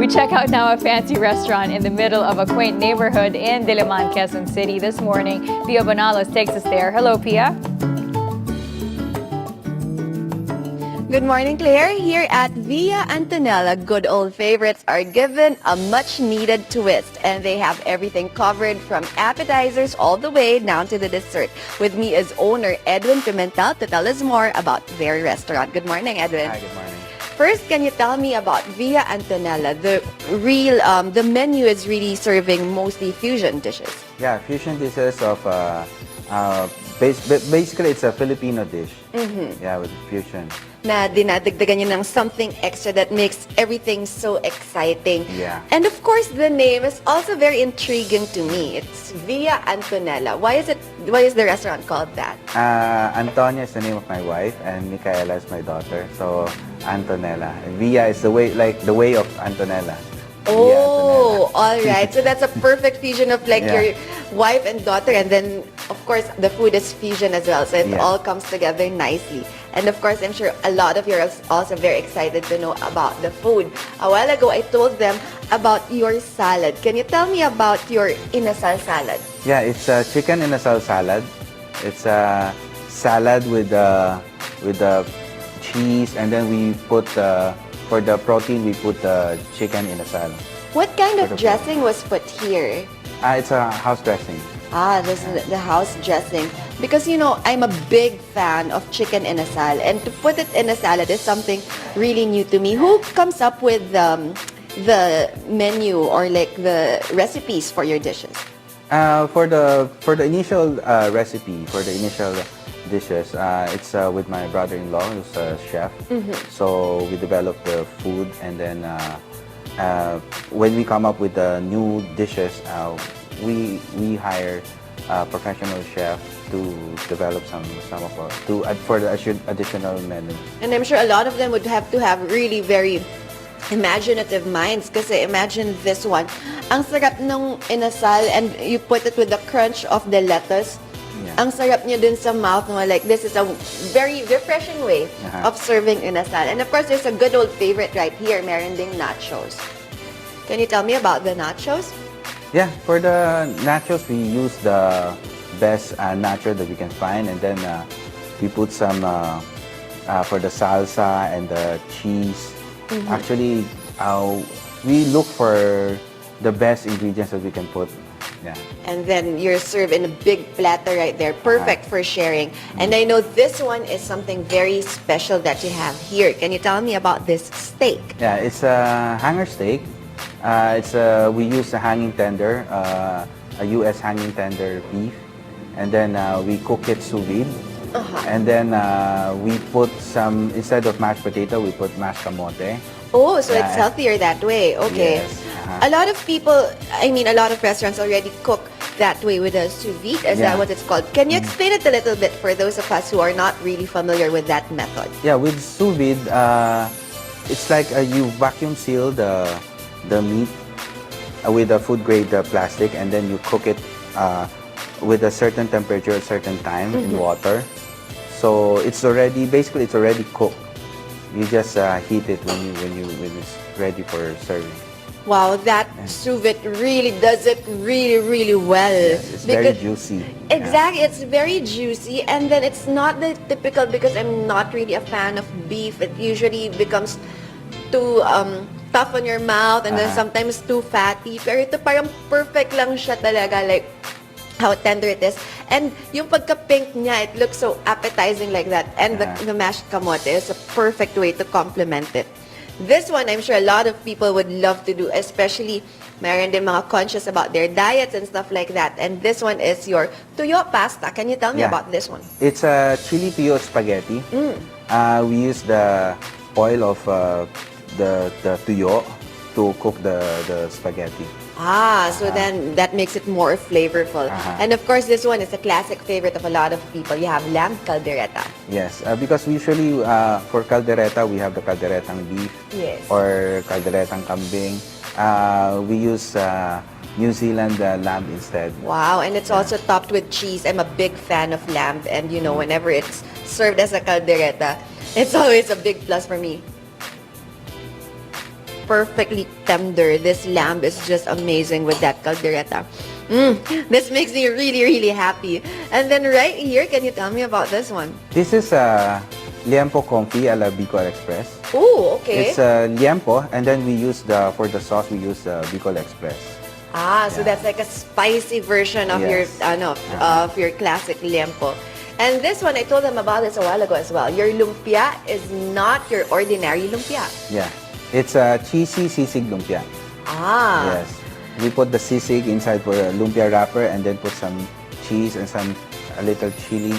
We check out now a fancy restaurant in the middle of a quaint neighborhood in Diliman, Quezon City. This morning, Pia Bonalos takes us there. Hello, Pia. Good morning, Claire. Here at Via Antonella, good old favorites are given a much-needed twist, and they have everything covered from appetizers all the way down to the dessert. With me is owner Edwin Pimentel to tell us more about their restaurant. Good morning, Edwin. Hi, good morning. First, can you tell me about Via Antonella? The menu is really serving mostly fusion dishes. Yeah, fusion dishes of basically it's a Filipino dish. Yeah, with fusion. Na dinadagdagan nyo ng something extra that makes everything so exciting. Yeah. And of course, the name is also very intriguing to me. It's Via Antonella. Why is the restaurant called that? Antonia is the name of my wife, and Micaela is my daughter. So Antonella. And Via is the way, like the way of Antonella. Oh, all right. So that's a perfect fusion of like Yeah. your wife and daughter, and then of course the food is fusion as well. So it Yes. all comes together nicely. And of course, I'm sure a lot of you are also very excited to know about the food. A while ago, I told them about your salad. Can you tell me about your inasal salad? Yeah, it's a chicken inasal salad. It's a salad with the cheese, and then we put for the protein we put the chicken inasal. What kind of dressing was put here? It's a house dressing. This is the house dressing. Because, you know, I'm a big fan of chicken inasal. And to put it in a salad is something really new to me. Who comes up with the menu or like the recipes for your dishes? For the initial recipe, for the initial dishes, it's with my brother-in-law, who's a chef. So we develop the food, and then when we come up with the new dishes, we hire a professional chef to develop some of for the additional menu. And I'm sure a lot of them would have to have really very imaginative minds, kasi imagine this one. Ang sarap ng inasal, and you put it with the crunch of the lettuce. Yeah. Ang sarap niya dun sa mouth mo. Like, this is a very refreshing way of serving inasal. And of course, there's a good old favorite right here, meron ding nachos. Can you tell me about the nachos? Yeah, for the nachos, we use the best nacho that we can find, and then we put some for the salsa and the cheese. Actually, we look for the best ingredients that we can put. Yeah. And then you're served in a big platter right there, perfect for sharing. And I know this one is something very special that you have here. Can you tell me about this steak? Yeah, it's a hanger steak. We use a hanging tender, a U.S. hanging tender beef, and then we cook it sous vide. And then we put some, instead of mashed potato, we put mashed camote. Oh, so it's healthier that way. Okay. Yes. A lot of people, I mean, a lot of restaurants already cook that way with a sous vide. Is that what it's called? Can you explain it a little bit for those of us who are not really familiar with that method? Yeah, with sous vide, it's like you vacuum seal the meat with a food grade plastic, and then you cook it with a certain temperature at a certain time in water. So it's already cooked. You just heat it when it's ready for serving. Wow, that sous vide really does it really well. Yes, it's very juicy. Exactly, it's very juicy, and then it's not the typical, because I'm not really a fan of beef. It usually becomes too tough on your mouth, and then sometimes too fatty. Pero ito parang perfect lang siya talaga, like how tender it is. And yung pagka-pink niya, it looks so appetizing like that. And the mashed kamote is a perfect way to complement it. This one, I'm sure a lot of people would love to do, especially meron din mga conscious about their diets and stuff like that. And this one is your tuyo pasta. Can you tell me about this one? It's a chili tuyo spaghetti. We use the oil of the tuyo to cook the spaghetti. So then that makes it more flavorful. And of course, this one is a classic favorite of a lot of people. You have lamb caldereta. Yes, because usually for caldereta, we have the calderetang beef or calderetang kambing. We use New Zealand lamb instead. Wow, and it's also topped with cheese. I'm a big fan of lamb, and you know, whenever it's served as a caldereta, it's always a big plus for me. perfectly tender. This lamb is just amazing with that caldereta. This makes me really, really happy. And then right here, can you tell me about this one? This is liempo confit a la Bicol Express. Oh, okay. It's liempo, and then we use for the sauce we use Bicol Express. So that's like a spicy version of Yes. of your classic liempo. And this one, I told them about this a while ago as well. Your lumpia is not your ordinary lumpia. Yeah, it's a cheesy sisig lumpia. Yes, we put the sisig inside for a lumpia wrapper, and then put some cheese and a little chili.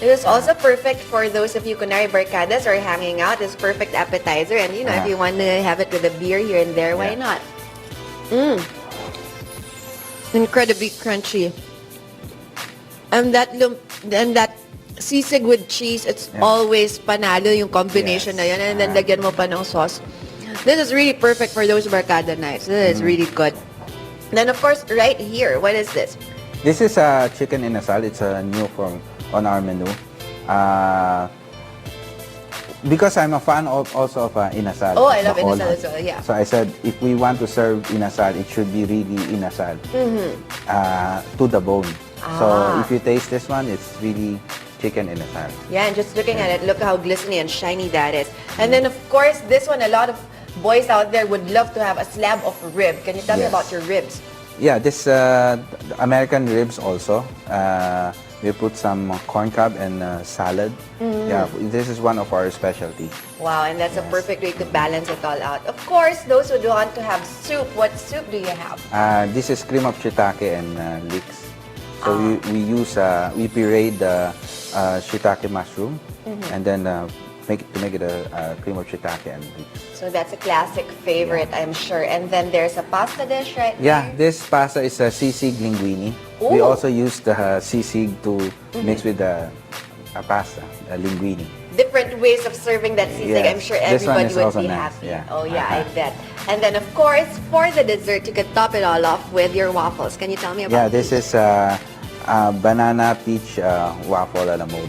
It is also perfect for those of you kunwari barkadas or hanging out. It's perfect appetizer, and you know if you want to have it with a beer here and there, why not? Incredibly crunchy. And that sisig with cheese, it's always panalo yung combination na yan. And then lagyan mo pa ng sauce. This is really perfect for those barkada nights. This is really good. Then of course, right here, what is this? This is chicken inasal. It's a new form on our menu. Because I'm a fan also of inasal. Oh, I love the whole inasal one. as well, yeah. So I said, if we want to serve inasal, it should be really inasal to the bone. So if you taste this one, it's really chicken inasal. Yeah, and just looking at it, look how glistening and shiny that is. And then of course, this one, a lot of boys out there would love to have a slab of rib. Can you tell me Yes. about your ribs? Yeah, this American ribs also. We put some corn cob and salad. Yeah, this is one of our specialty. Wow, and that's a perfect way to balance it all out. Of course, those who want to have soup, what soup do you have? This is cream of shiitake and leeks. So we puree the shiitake mushroom and then make it a cream of shiitake and leeks. So that's a classic favorite, I'm sure. And then there's a pasta dish right Yeah, there. this pasta is a sisig linguine. We Ooh. also use the sisig to mix with the pasta, the linguine. Different ways of serving that sisig. Yes. I'm sure This one everybody is would also be nice, happy. yeah. Oh yeah, I bet. And then of course, for the dessert, you could top it all off with your waffles. Can you tell me about Yeah, this is banana peach waffle a la mode.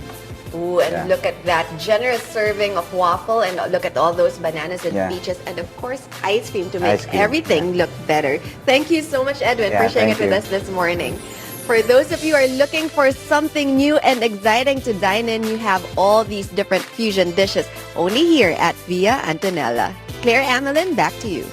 Ooh, and Yeah. look at that generous serving of waffle, and look at all those bananas and Yeah. peaches, and of course, ice cream to make Ice cream, everything look better. Thank you so much, Edwin, for Yeah, sharing it thank with you. us this morning. For those of you who are looking for something new and exciting to dine in, you have all these different fusion dishes only here at Via Antonella. Claire Amelin, back to you.